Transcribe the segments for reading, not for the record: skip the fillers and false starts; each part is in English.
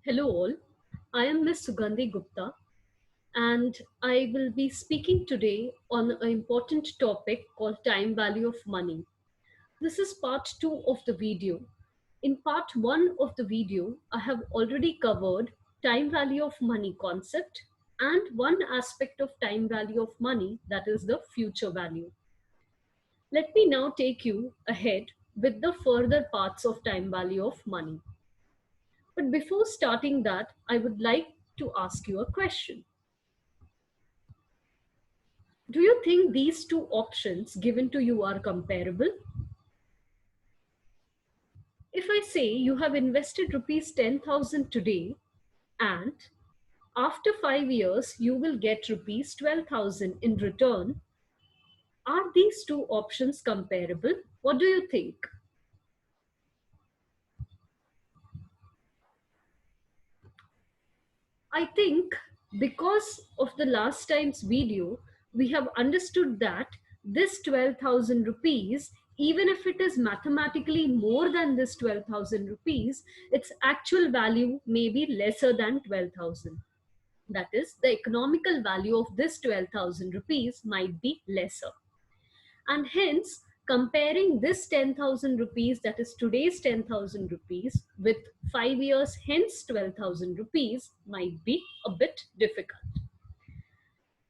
Hello all, I am Ms. Sugandhi Gupta and I will be speaking today on an important topic called time value of money. This is part 2 of the video. In part 1 of the video, I have already covered time value of money concept and one aspect of time value of money, that is the future value. Let me now take you ahead with the further parts of time value of money. But before starting that, I would like to ask you a question. Do you think these two options given to you are comparable? If I say you have invested rupees 10,000 today and after 5 years you will get rupees 12,000 in return, are these two options comparable? What do you think? I think because of the last time's video, we have understood that this 12,000 rupees, even if it is mathematically more than this 12,000 rupees, its actual value may be lesser than 12,000. That is, the economical value of this 12,000 rupees might be lesser. And hence, comparing this 10,000 rupees, that is today's 10,000 rupees, with 5 years hence 12,000 rupees might be a bit difficult.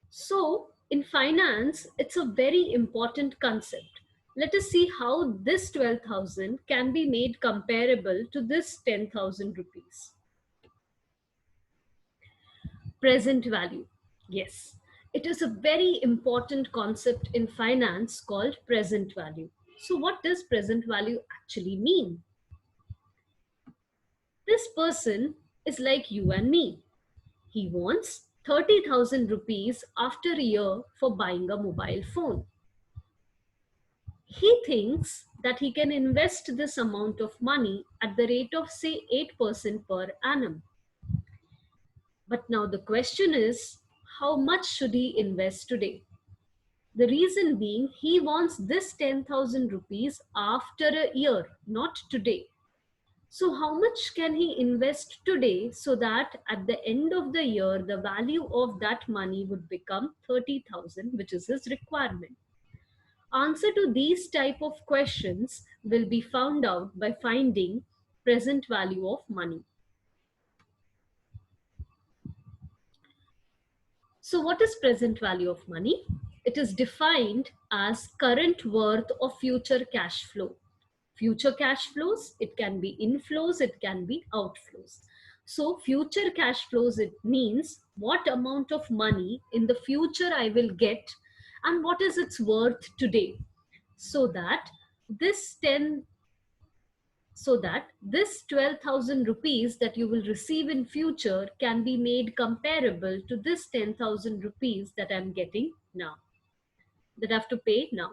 So, in finance, it's a very important concept. Let us see how this 12,000 can be made comparable to this 10,000 rupees. Present value. Yes, it is a very important concept in finance called present value. So, what does present value actually mean? This person is like you and me. He wants 30,000 rupees after a year for buying a mobile phone. He thinks that he can invest this amount of money at the rate of, say, 8% per annum. But now the question is, how much should he invest today? The reason being, he wants this 10,000 rupees after a year, not today. So, how much can he invest today so that at the end of the year, the value of that money would become 30,000, which is his requirement? Answer to these type of questions will be found out by finding present value of money. So what is present value of money? It is defined as current worth of future cash flow. Future cash flows, it can be inflows, it can be outflows. So future cash flows, it means what amount of money in the future I will get and what is its worth today. So that this 12,000 rupees that you will receive in future can be made comparable to this 10,000 rupees that I'm getting now, that I have to pay now.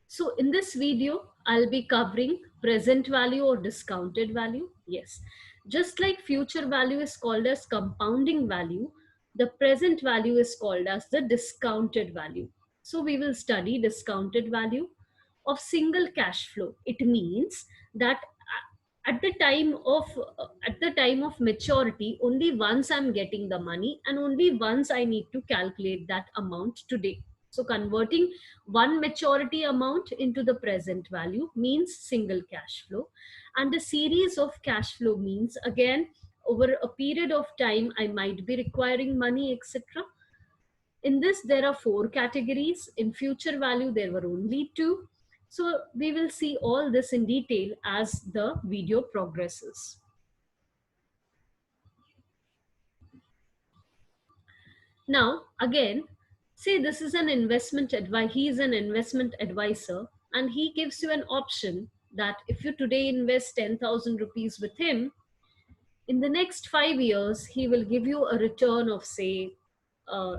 So in this video, I'll be covering present value or discounted value. Yes, just like future value is called as compounding value, the present value is called as the discounted value. So we will study discounted value of single cash flow. It means that at the time of maturity, only once I'm getting the money and only once I need to calculate that amount today. So converting one maturity amount into the present value means single cash flow, and a series of cash flow means again over a period of time I might be requiring money, etc. In this, there are four categories. In future value, there were only two. So we will see all this in detail as the video progresses. Now, again, say this is an investment advice. He is an investment advisor and he gives you an option that if you today invest 10,000 rupees with him, in the next 5 years, he will give you a return of say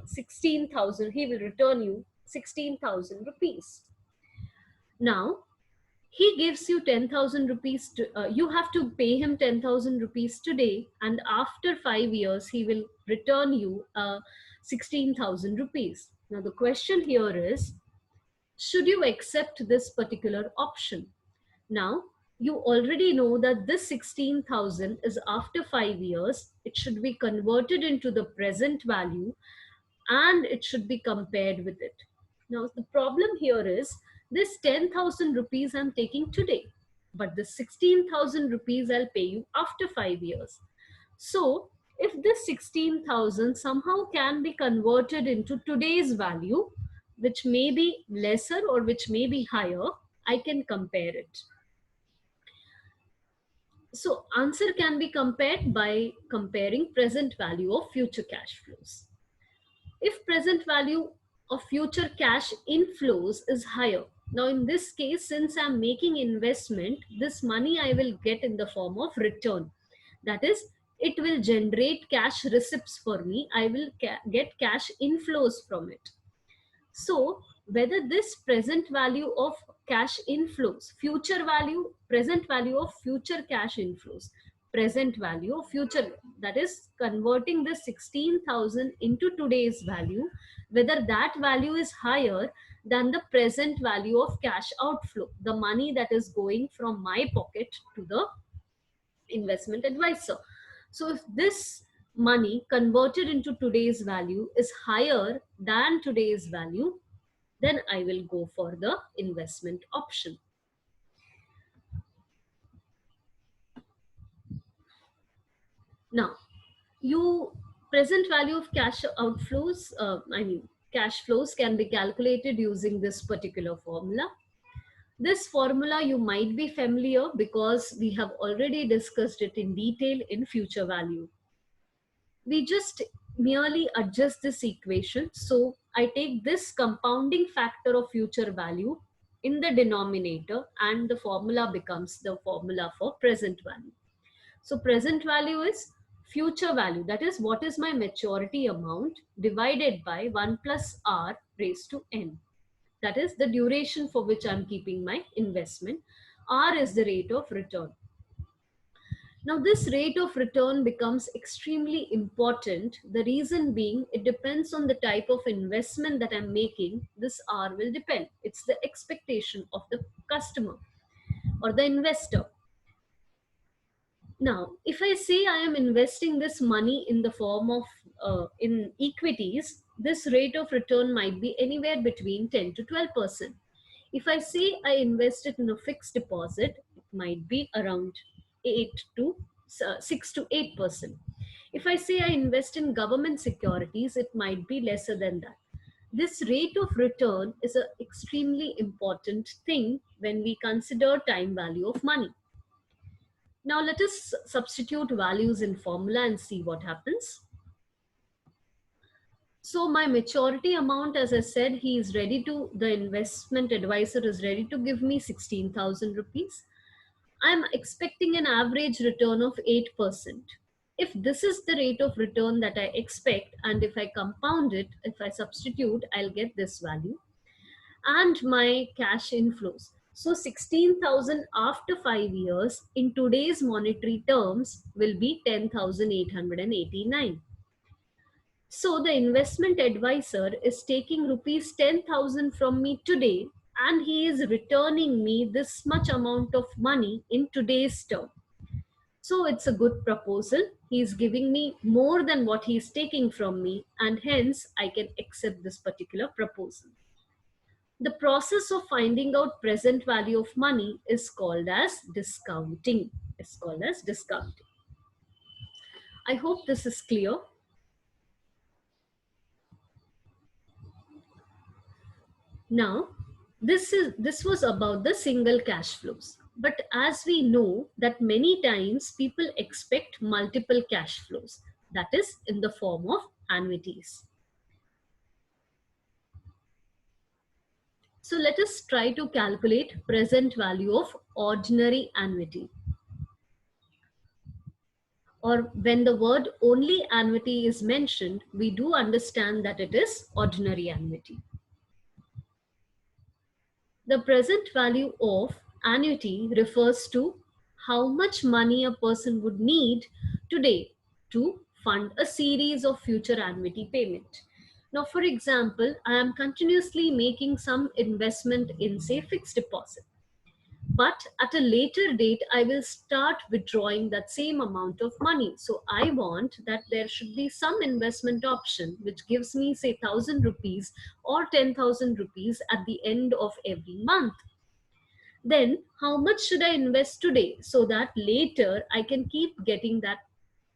16,000. He will return you 16,000 rupees. Now, he gives you 10,000 rupees. You have to pay him 10,000 rupees today, and after 5 years, he will return you 16,000 rupees. Now, the question here is, should you accept this particular option? Now, You already know that this 16,000 is after 5 years. It should be converted into the present value and it should be compared with it. Now, the problem here is this 10,000 rupees I'm taking today, but the 16,000 rupees I'll pay you after 5 years. So, if this 16,000 somehow can be converted into today's value, which may be lesser or which may be higher, I can compare it. So answer can be compared by comparing present value of future cash flows. If present value of future cash inflows is higher, now in this case, since I'm making investment, this money I will get in the form of return. That is, it will generate cash receipts for me. I will get cash inflows from it. So whether this present value of cash inflows, future value, present value of future cash inflows, present value of future, that is converting the 16,000 into today's value, whether that value is higher than the present value of cash outflow, the money that is going from my pocket to the investment advisor. So if this money converted into today's value is higher than today's value, then I will go for the investment option. Now, you present value of cash outflows, cash flows can be calculated using this particular formula. This formula you might be familiar because we have already discussed it in detail in future value. We just merely adjust this equation. So I take this compounding factor of future value in the denominator and the formula becomes the formula for present value. So present value is future value, that is what is my maturity amount divided by 1 plus r raised to n. That is the duration for which I'm keeping my investment. R is the rate of return. Now, this rate of return becomes extremely important. The reason being, it depends on the type of investment that I'm making. This R will depend. It's the expectation of the customer or the investor. Now, if I say I am investing this money in the form of in equities, this rate of return might be anywhere between 10 to 12%. If I say I invest it in a fixed deposit, it might be around 6 to 8%. If I say I invest in government securities, it might be lesser than that. This rate of return is an extremely important thing when we consider time value of money. Now let us substitute values in formula and see what happens. So my maturity amount, as I said, the investment advisor is ready to give me 16,000 rupees. I'm expecting an average return of 8%. If this is the rate of return that I expect, and if I compound it, if I substitute, I'll get this value. And my cash inflows. So 16,000 after 5 years in today's monetary terms will be 10,889. So the investment advisor is taking rupees 10,000 from me today and he is returning me this much amount of money in today's term. So it's a good proposal. He's giving me more than what he's taking from me and hence I can accept this particular proposal. The process of finding out present value of money is called as discounting. It's called as discounting. I hope this is clear. Now, this was about the single cash flows. But as we know that many times people expect multiple cash flows, that is in the form of annuities. So let us try to calculate present value of ordinary annuity. Or when the word only annuity is mentioned, we do understand that it is ordinary annuity. The present value of annuity refers to how much money a person would need today to fund a series of future annuity payment. Now, for example, I am continuously making some investment in, say, fixed deposit. but at a later date I will start withdrawing that same amount of money. So I want that there should be some investment option which gives me say 1000 rupees or 10,000 rupees at the end of every month. Then how much should I invest today so that later I can keep getting that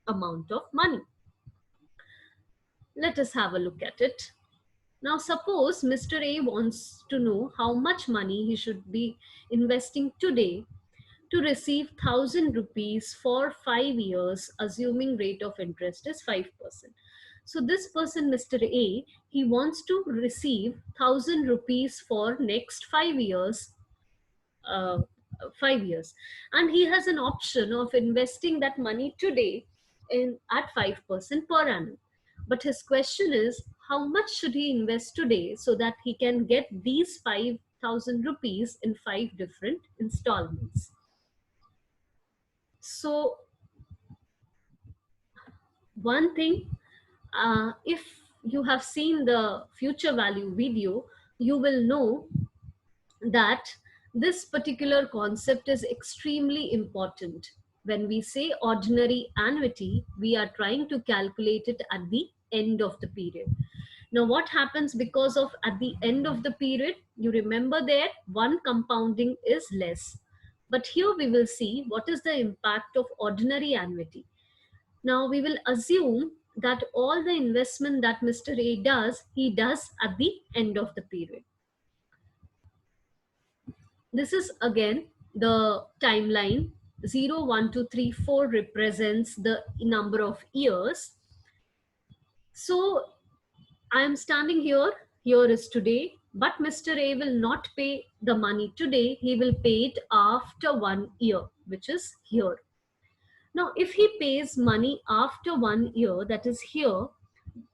amount of money? Let us have a look at it. Now, suppose Mr. A wants to know how much money he should be investing today to receive 1000 rupees for 5 years, assuming rate of interest is 5%. So this person, Mr. A, he wants to receive 1000 rupees for next 5 years, uh, 5 years, and he has an option of investing that money today in at 5% per annum. But his question is, how much should he invest today so that he can get these 5000 rupees in 5 different installments? So one thing, if you have seen the future value video, you will know that this particular concept is extremely important. When we say ordinary annuity, we are trying to calculate it at the end of the period. Now, what happens because of at the end of the period? You remember there, one compounding is less. But here we will see what is the impact of ordinary annuity. Now, we will assume that all the investment that Mr. A does, he does at the end of the period. This is again the timeline. 0, 1, 2, 3, 4 represents the number of years. So I am standing here, here is today, but Mr. A will not pay the money today, he will pay it after 1 year, which is here. Now, if he pays money after 1 year, that is here,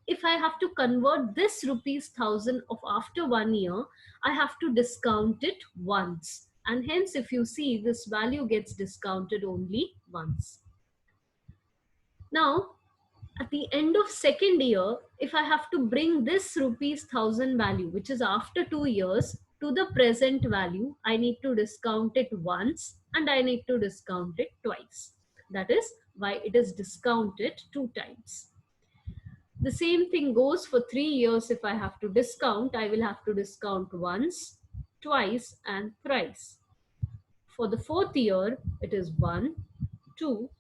if I have to convert this rupees 1000 of after 1 year, I have to discount it once. And hence, if you see, this value gets discounted only once. Now, at the end of second year, if I have to bring this rupees 1000 value, which is after 2 years, to the present value, I need to discount it once and I need to discount it twice. That is why it is discounted 2 times. The same thing goes for 3 years. If I have to discount, I will have to discount once, twice, and thrice. For the fourth year, it is 1, 2,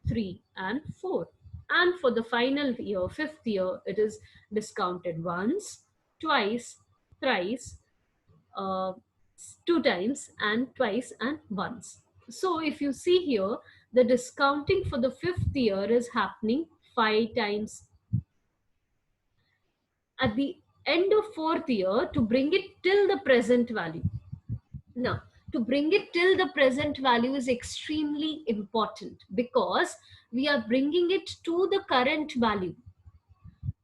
3, and 4. And for the final year, fifth year, it is discounted once, twice, thrice, uh, 2 times, and twice, and once. So if you see here, the discounting for the fifth year is happening 5 times. At the end of fourth year, to bring it till the present value. Now, to bring it till the present value is extremely important because we are bringing it to the current value.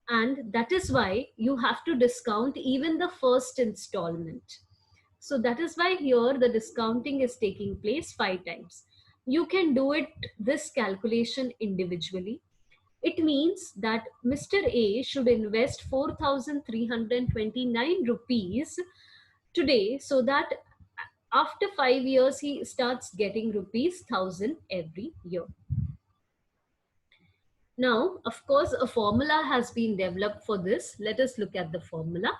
And that is why you have to discount even the first installment. So that is why here the discounting is taking place 5 times. You can do it, this calculation individually. It means that Mr. A should invest 4,329 rupees today so that after 5 years he starts getting rupees 1000 every year. Now, of course, a formula has been developed for this. Let us look at the formula.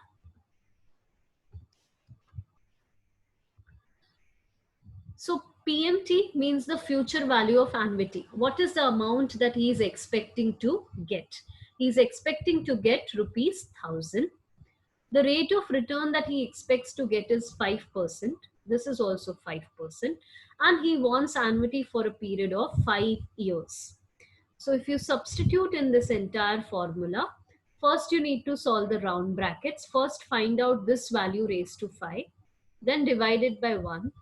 So PMT means the future value of annuity. What is the amount that he is expecting to get? He is expecting to get rupees 1000. The rate of return that he expects to get is 5%. This is also 5%. And he wants annuity for a period of 5 years. So if you substitute in this entire formula, first you need to solve the round brackets. First find out this value raised to 5, then divide it by 1.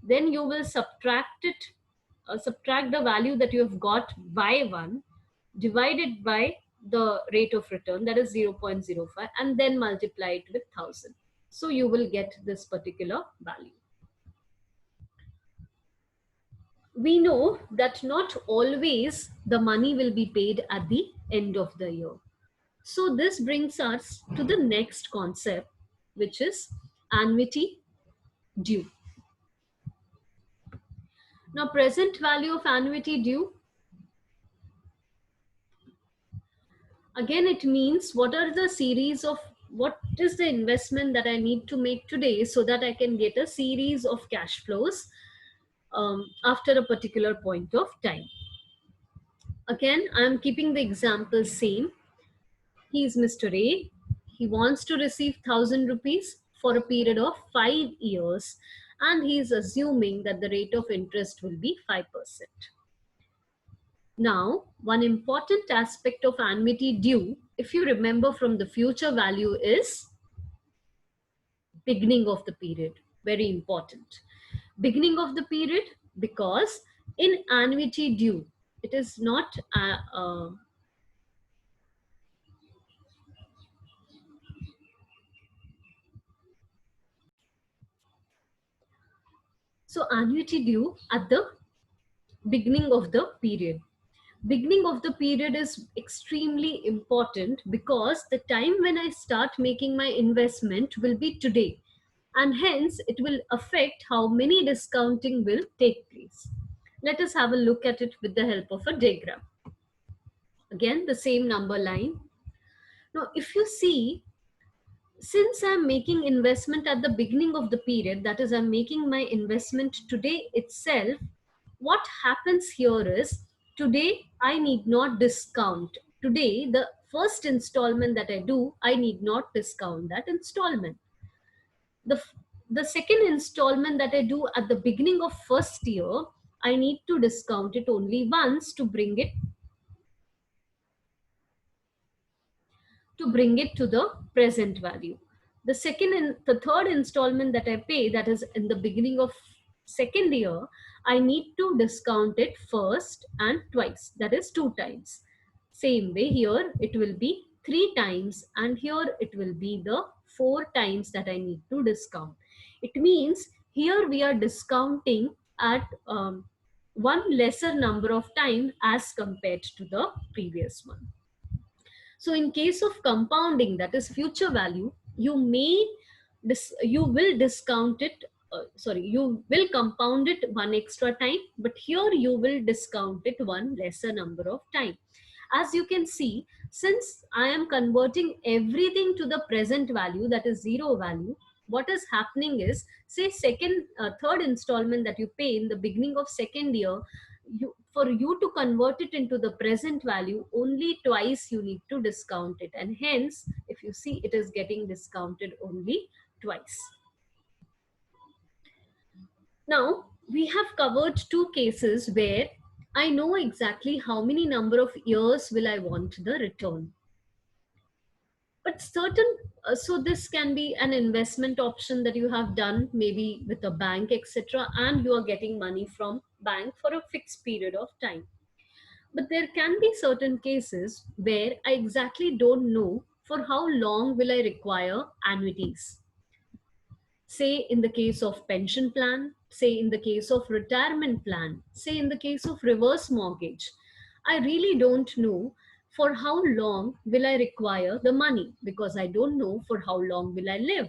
Then you will subtract it, subtract the value that you have got by 1, divided by the rate of return, that is 0.05, and then multiply it with 1000. So you will get this particular value. We know that not always the money will be paid at the end of the year. So this brings us to the next concept, which is annuity due. Now, present value of annuity due. Again, it means what are the series of, what is the investment that I need to make today so that I can get a series of cash flows after a particular point of time. Again, I'm keeping the example same. He is Mr. A. He wants to receive 1,000 rupees for a period of 5 years, and he is assuming that the rate of interest will be 5%. Now, one important aspect of annuity due, if you remember from the future value, is beginning of the period. Very important. Beginning of the period, because in annuity due, it is not so annuity due at the beginning of the period. Beginning of the period is extremely important because the time when I start making my investment will be today, and hence it will affect how many discounting will take place. Let us have a look at it with the help of a diagram. Again, the same number line. Now, if you see, since I'm making investment at the beginning of the period, that is, I'm making my investment today itself, what happens here is, today I need not discount. Today, the first installment that I do, I need not discount that installment. The, the second installment that I do at the beginning of first year, I need to discount it only once to bring it to the present value. The second and the third installment that I pay, that is in the beginning of second year, I need to discount it first and twice, that is 2 times. Same way here, it will be 3 times, and here it will be the 4 times that I need to discount. It means here we are discounting at one lesser number of time as compared to the previous one. So in case of compounding, that is future value, you will discount it. You will compound it one extra time, but here you will discount it one lesser number of time. As you can see, since I am converting everything to the present value, that is zero value, what is happening is, say third installment that you pay in the beginning of second year, for you to convert it into the present value, only twice you need to discount it, and hence if you see, it is getting discounted only twice. Now we have covered two cases where I know exactly how many number of years will I want the return. But so this can be an investment option that you have done maybe with a bank, etc., and you are getting money from bank for a fixed period of time. But there can be certain cases where I exactly don't know for how long will I require annuities. Say in the case of pension plan, say in the case of retirement plan, say in the case of reverse mortgage. I really don't know for how long will I require the money, because I don't know for how long will I live.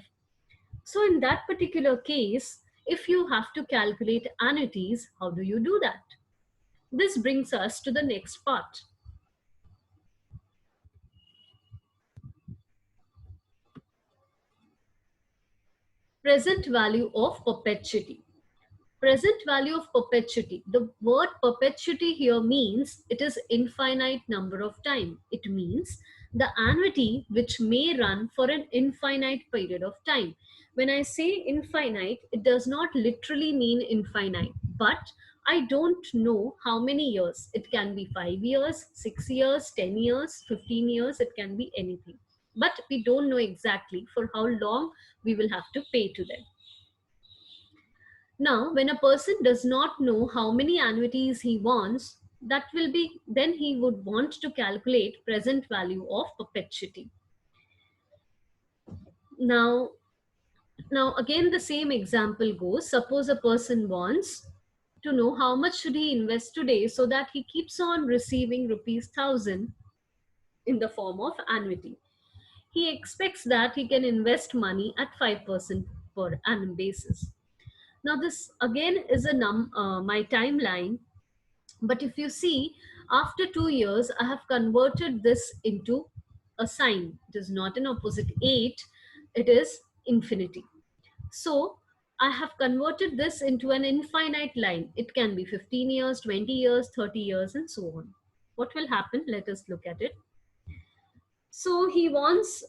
So in that particular case, if you have to calculate annuities, how do you do that? This brings us to the next part. Present value of perpetuity. Present value of perpetuity. The word perpetuity here means it is infinite number of time. It means the annuity which may run for an infinite period of time. When I say infinite, it does not literally mean infinite, but I don't know how many years. It can be 5 years, 6 years, 10 years, 15 years, it can be anything. But we don't know exactly for how long we will have to pay to them. Now, when a person does not know how many annuities he wants, that will be, then he would want to calculate present value of perpetuity. Now, now again the same example goes. Suppose a person wants to know how much should he invest today so that he keeps on receiving rupees 1,000 in the form of annuity. He expects that he can invest money at 5% per annum basis. Now this again is my timeline, but if you see, after 2 years, I have converted this into a sign. It is not an opposite 8, it is infinity. So I have converted this into an infinite line. It can be 15 years, 20 years, 30 years, and so on. What will happen? Let us look at it. So he wants,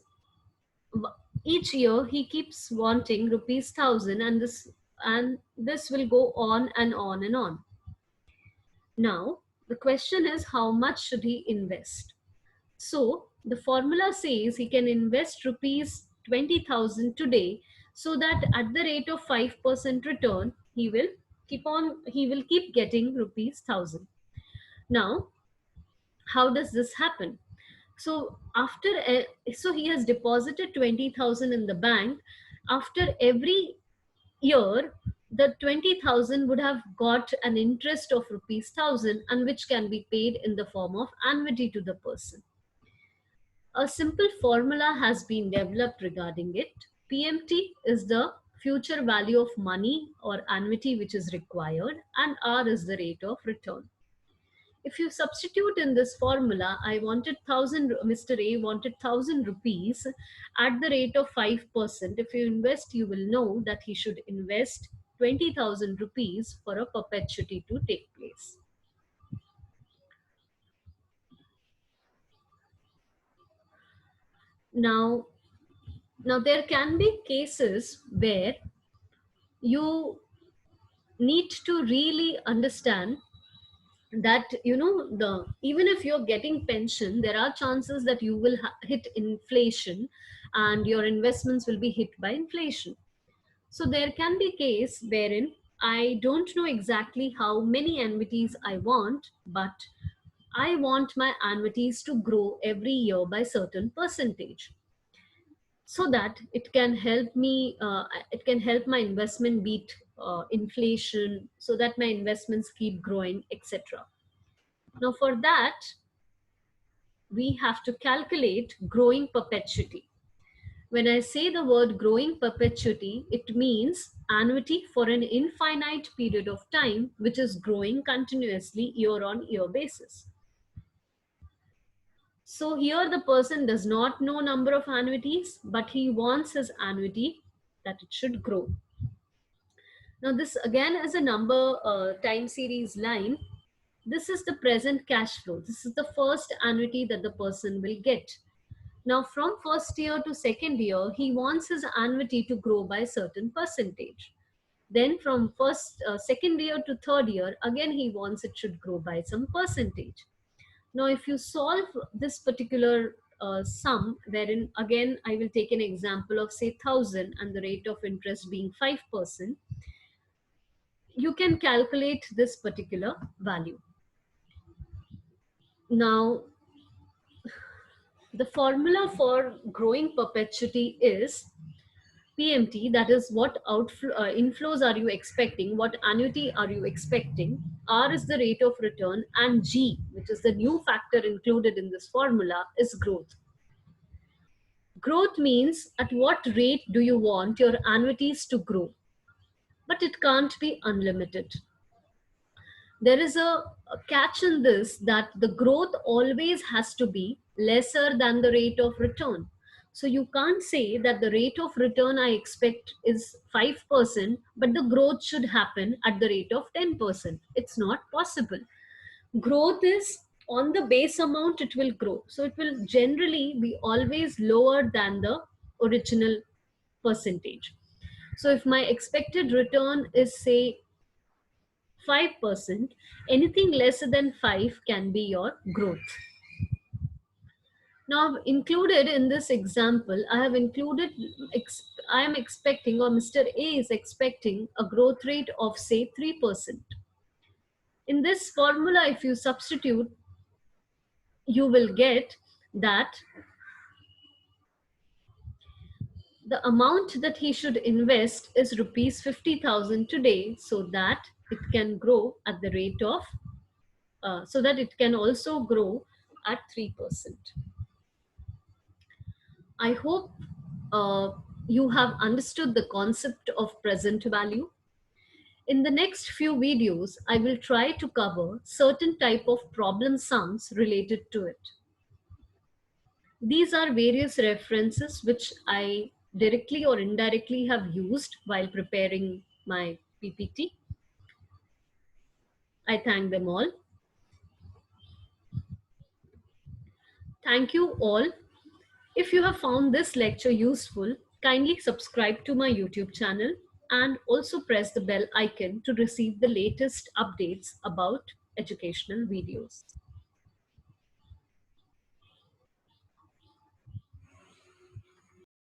each year he keeps wanting rupees 1000, and this will go on and on and on. Now the question is, how much should he invest? So the formula says he can invest rupees 20,000 today, so that at the rate of 5% return, he will keep getting rupees 1000. Now, how does this happen? So so he has deposited 20,000 in the bank. After every year, the 20,000 would have got an interest of rupees 1000, and which can be paid in the form of annuity to the person. A simple formula has been developed regarding it. PMT is the future value of money or annuity which is required, and R is the rate of return. If you substitute in this formula, I wanted 1000, Mr. A wanted 1000 rupees at the rate of 5%. If you invest, you will know that he should invest 20,000 rupees for a perpetuity to take place. Now, there can be cases where you need to really understand that, the even if you're getting pension, there are chances that you will hit inflation, and your investments will be hit by inflation. So there can be case wherein I don't know exactly how many annuities I want, but I want my annuities to grow every year by certain percentage, so that it can help my investment beat inflation, so that my investments keep growing, etc. Now for that, we have to calculate growing perpetuity. When I say the word growing perpetuity, it means annuity for an infinite period of time, which is growing continuously year on year basis. So here the person does not know number of annuities, but he wants his annuity that it should grow. Now this again is a number time series line. This is the present cash flow. This is the first annuity that the person will get. Now from first year to second year, he wants his annuity to grow by a certain percentage. Then from second year to third year, again he wants it should grow by some percentage. Now if you solve this particular sum, wherein again I will take an example of say 1000 and the rate of interest being 5%, you can calculate this particular value. Now the formula for growing perpetuity is PMT, that is what inflows are you expecting, what annuity are you expecting, R is the rate of return, and G, which is the new factor included in this formula, is growth. Growth means at what rate do you want your annuities to grow, but it can't be unlimited. There is a catch in this, that the growth always has to be lesser than the rate of return. So you can't say that the rate of return I expect is 5%, but the growth should happen at the rate of 10%. It's not possible. Growth is on the base amount, it will grow. So it will generally be always lower than the original percentage. So if my expected return is say 5%, anything lesser than 5 can be your growth. Now included in this example, I have included, I am expecting, or Mr. A is expecting a growth rate of say 3%. In this formula, if you substitute, you will get that the amount that he should invest is rupees 50,000 today, so that it can grow at the rate of, so that it can also grow at 3%. I hope you have understood the concept of present value. In the next few videos, I will try to cover certain type of problem sums related to it. These are various references which I directly or indirectly have used while preparing my PPT. I thank them all. Thank you all. If you have found this lecture useful, kindly subscribe to my YouTube channel and also press the bell icon to receive the latest updates about educational videos.